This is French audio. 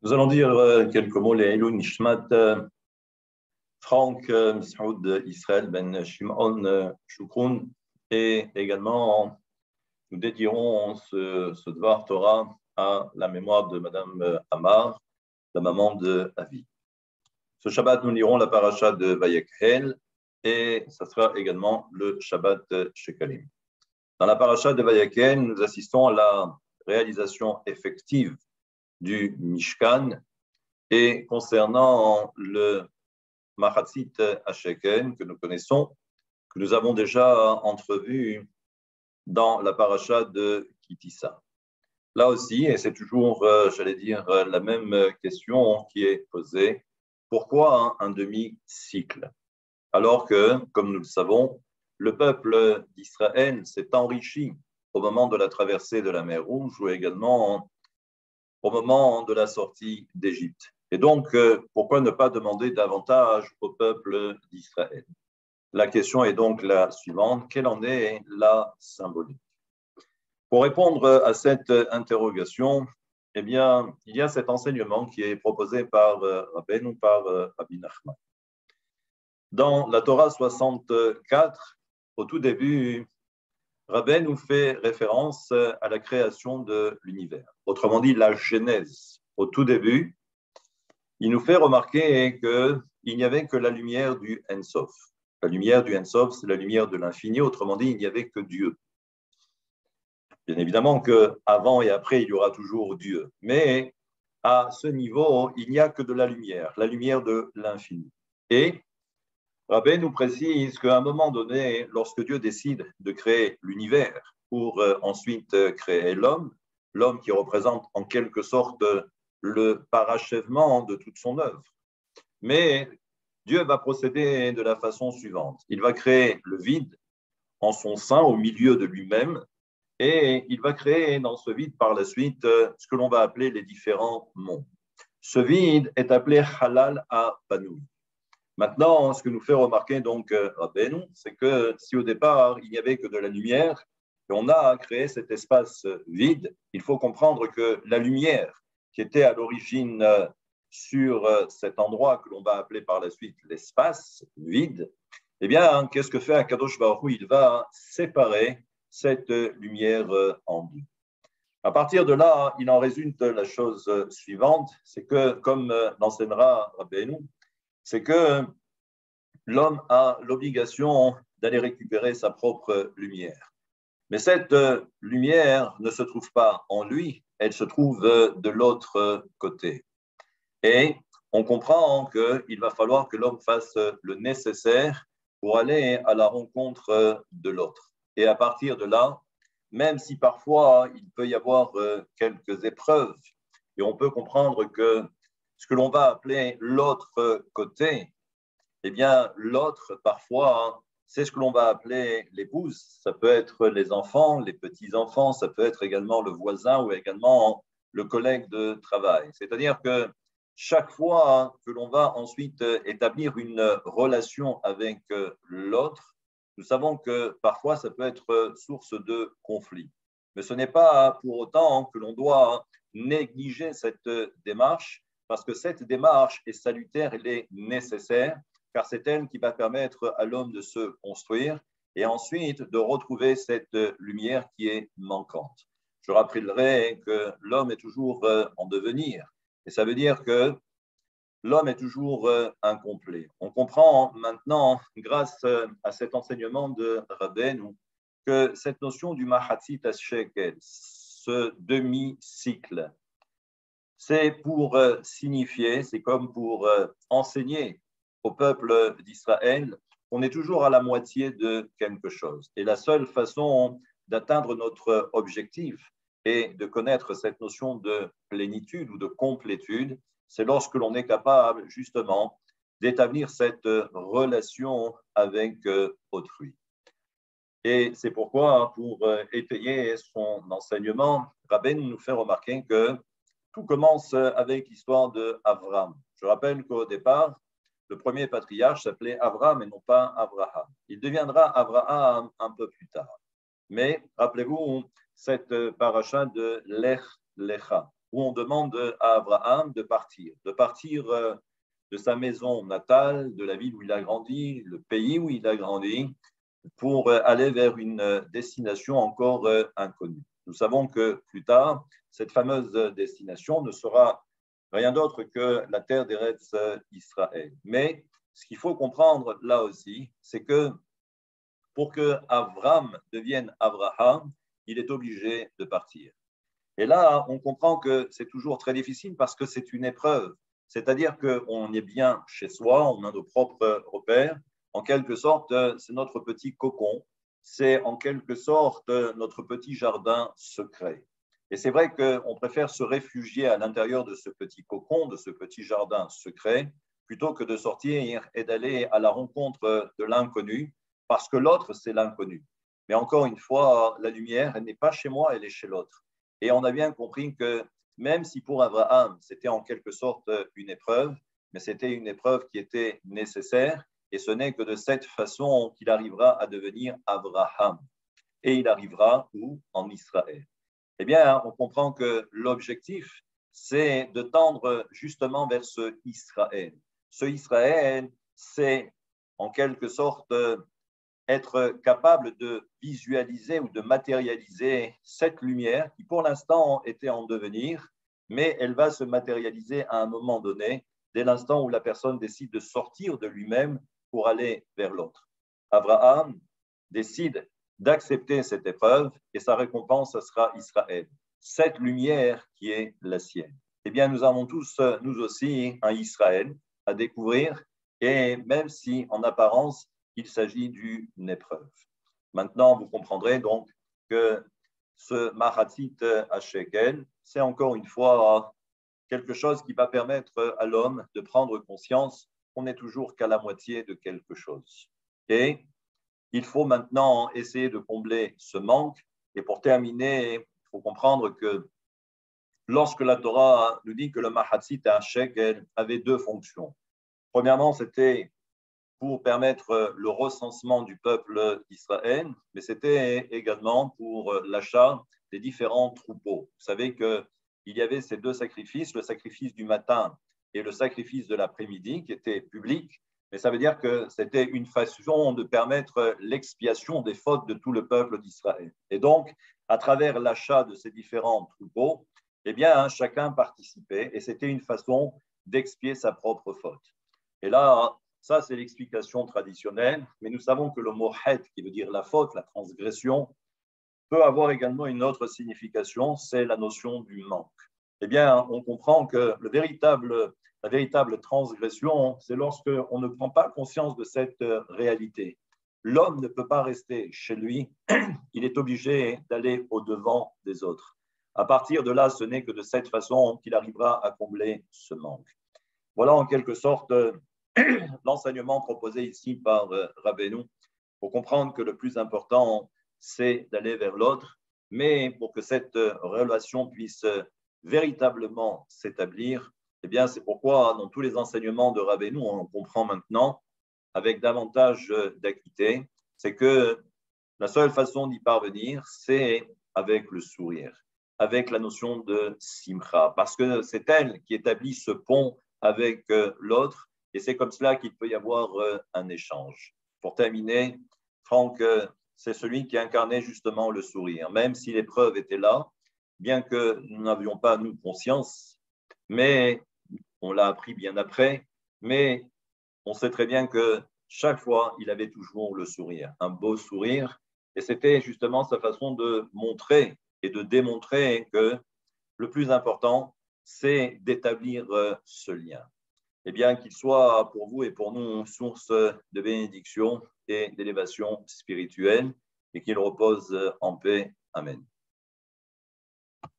Nous allons dire quelques mots, les Elou Nishmat, Franck Saoud Israël Ben Shimon Shukroun, et également nous dédierons ce Dvar Torah à la mémoire de Madame Amar, la maman de Avi. Ce Shabbat, nous lirons la paracha de Vayekhel et ça sera également le Shabbat Shekalim. Dans la paracha de Vayekhel, nous assistons à la réalisation effective du Mishkan. Et concernant le Machatzit Hasheken que nous connaissons, que nous avons déjà entrevu dans la paracha de Kitissa. Là aussi, et c'est toujours, j'allais dire, la même question qui est posée, pourquoi un demi-cycle? Alors que, comme nous le savons, le peuple d'Israël s'est enrichi au moment de la traversée de la mer Rouge ou également au moment de la sortie d'Égypte. Et donc, pourquoi ne pas demander davantage au peuple d'Israël? La question est donc la suivante, quelle en est la symbolique? Pour répondre à cette interrogation, eh bien, il y a cet enseignement qui est proposé par Rabbeinu ou par Rabbi Nachman. Dans la Torah 64, au tout début, Rabbeinu nous fait référence à la création de l'univers. Autrement dit, la genèse. Au tout début, il nous fait remarquer qu'il n'y avait que la lumière du Ein Sof. La lumière du Ein Sof, c'est la lumière de l'infini. Autrement dit, il n'y avait que Dieu. Bien évidemment qu'avant et après, il y aura toujours Dieu. Mais à ce niveau, il n'y a que de la lumière de l'infini. Et Rabbi nous précise qu'à un moment donné, lorsque Dieu décide de créer l'univers pour ensuite créer l'homme qui représente en quelque sorte le parachèvement de toute son œuvre. Mais Dieu va procéder de la façon suivante. Il va créer le vide en son sein, au milieu de lui-même, et il va créer dans ce vide par la suite ce que l'on va appeler les différents mondes. Ce vide est appelé Halal à Banoui. Maintenant, ce que nous fait remarquer donc Rabbeinu, c'est que si au départ, il n'y avait que de la lumière, et on a créé cet espace vide, il faut comprendre que la lumière qui était à l'origine sur cet endroit que l'on va appeler par la suite l'espace vide, eh bien, qu'est-ce que fait Akadosh Baruch Hu? Il va séparer cette lumière en deux. À partir de là, il en résulte la chose suivante, c'est que, comme l'enseignera Rabbeinu, c'est que l'homme a l'obligation d'aller récupérer sa propre lumière. Mais cette lumière ne se trouve pas en lui, elle se trouve de l'autre côté. Et on comprend qu'il va falloir que l'homme fasse le nécessaire pour aller à la rencontre de l'autre. Et à partir de là, même si parfois il peut y avoir quelques épreuves, et on peut comprendre que ce que l'on va appeler l'autre côté, eh bien, l'autre, parfois, c'est ce que l'on va appeler l'épouse. Ça peut être les enfants, les petits-enfants, ça peut être également le voisin ou également le collègue de travail. C'est-à-dire que chaque fois que l'on va ensuite établir une relation avec l'autre, nous savons que parfois ça peut être source de conflit. Mais ce n'est pas pour autant que l'on doit négliger cette démarche, parce que cette démarche est salutaire, elle est nécessaire, car c'est elle qui va permettre à l'homme de se construire et ensuite de retrouver cette lumière qui est manquante. Je rappellerai que l'homme est toujours en devenir, et ça veut dire que l'homme est toujours incomplet. On comprend maintenant, grâce à cet enseignement de Rabbeinu, que cette notion du Mahatzit Shekel, ce demi-cycle, c'est pour signifier, c'est comme pour enseigner au peuple d'Israël qu'on est toujours à la moitié de quelque chose. Et la seule façon d'atteindre notre objectif et de connaître cette notion de plénitude ou de complétude, c'est lorsque l'on est capable justement d'établir cette relation avec autrui. Et c'est pourquoi, pour étayer son enseignement, Rabbeinu nous fait remarquer que tout commence avec l'histoire d'Avram. Je rappelle qu'au départ, le premier patriarche s'appelait Avram et non pas Abraham. Il deviendra Abraham un peu plus tard. Mais rappelez-vous cette paracha de Lech Lecha. où on demande à Abraham de partir de sa maison natale, de la ville où il a grandi, le pays où il a grandi, pour aller vers une destination encore inconnue. Nous savons que plus tard, cette fameuse destination ne sera rien d'autre que la terre d'Eretz Israël. Mais ce qu'il faut comprendre là aussi, c'est que pour que Avram devienne Abraham, il est obligé de partir. Et là, on comprend que c'est toujours très difficile parce que c'est une épreuve. C'est-à-dire qu'on est bien chez soi, on a nos propres repères. En quelque sorte, c'est notre petit cocon. C'est en quelque sorte notre petit jardin secret. Et c'est vrai qu'on préfère se réfugier à l'intérieur de ce petit cocon, de ce petit jardin secret, plutôt que de sortir et d'aller à la rencontre de l'inconnu, parce que l'autre, c'est l'inconnu. Mais encore une fois, la lumière, elle n'est pas chez moi, elle est chez l'autre. Et on a bien compris que même si pour Abraham, c'était en quelque sorte une épreuve, mais c'était une épreuve qui était nécessaire, et ce n'est que de cette façon qu'il arrivera à devenir Abraham. Et il arrivera où? En Israël. Eh bien, on comprend que l'objectif, c'est de tendre justement vers ce Israël. Ce Israël, c'est en quelque sorte être capable de visualiser ou de matérialiser cette lumière qui, pour l'instant, était en devenir, mais elle va se matérialiser à un moment donné, dès l'instant où la personne décide de sortir de lui-même pour aller vers l'autre. Abraham décide d'accepter cette épreuve et sa récompense sera Israël, cette lumière qui est la sienne. Eh bien, nous avons tous, nous aussi, un Israël à découvrir, et même si, en apparence, il s'agit d'une épreuve. Maintenant, vous comprendrez donc que ce Mahatzit HaShekel, c'est encore une fois quelque chose qui va permettre à l'homme de prendre conscience qu'on n'est toujours qu'à la moitié de quelque chose. Et il faut maintenant essayer de combler ce manque. Et pour terminer, il faut comprendre que lorsque la Torah nous dit que le Mahatzit HaShekel avait deux fonctions. Premièrement, c'était pour permettre le recensement du peuple d'Israël, mais c'était également pour l'achat des différents troupeaux. Vous savez qu'il y avait ces deux sacrifices, le sacrifice du matin et le sacrifice de l'après-midi, qui étaient publics, mais ça veut dire que c'était une façon de permettre l'expiation des fautes de tout le peuple d'Israël. Et donc, à travers l'achat de ces différents troupeaux, eh bien, chacun participait et c'était une façon d'expier sa propre faute. Et là, ça, c'est l'explication traditionnelle, mais nous savons que le mot « het », qui veut dire la faute, la transgression, peut avoir également une autre signification, c'est la notion du manque. Eh bien, on comprend que la véritable transgression, c'est lorsqu'on ne prend pas conscience de cette réalité. L'homme ne peut pas rester chez lui, il est obligé d'aller au-devant des autres. À partir de là, ce n'est que de cette façon qu'il arrivera à combler ce manque. Voilà en quelque sorte l'enseignement proposé ici par Rabbeinu pour comprendre que le plus important, c'est d'aller vers l'autre, mais pour que cette relation puisse véritablement s'établir, eh bien, c'est pourquoi dans tous les enseignements de Rabbeinu, on comprend maintenant avec davantage d'acuité, c'est que la seule façon d'y parvenir, c'est avec le sourire, avec la notion de simcha, parce que c'est elle qui établit ce pont avec l'autre, et c'est comme cela qu'il peut y avoir un échange. Pour terminer, Franck, c'est celui qui incarnait justement le sourire, même si l'épreuve était là, bien que nous n'avions pas, nous, conscience, mais on l'a appris bien après, mais on sait très bien que chaque fois, il avait toujours le sourire, un beau sourire, et c'était justement sa façon de montrer et de démontrer que le plus important, c'est d'établir ce lien. Et bien qu'il soit pour vous et pour nous source de bénédiction et d'élévation spirituelle et qu'il repose en paix. Amen.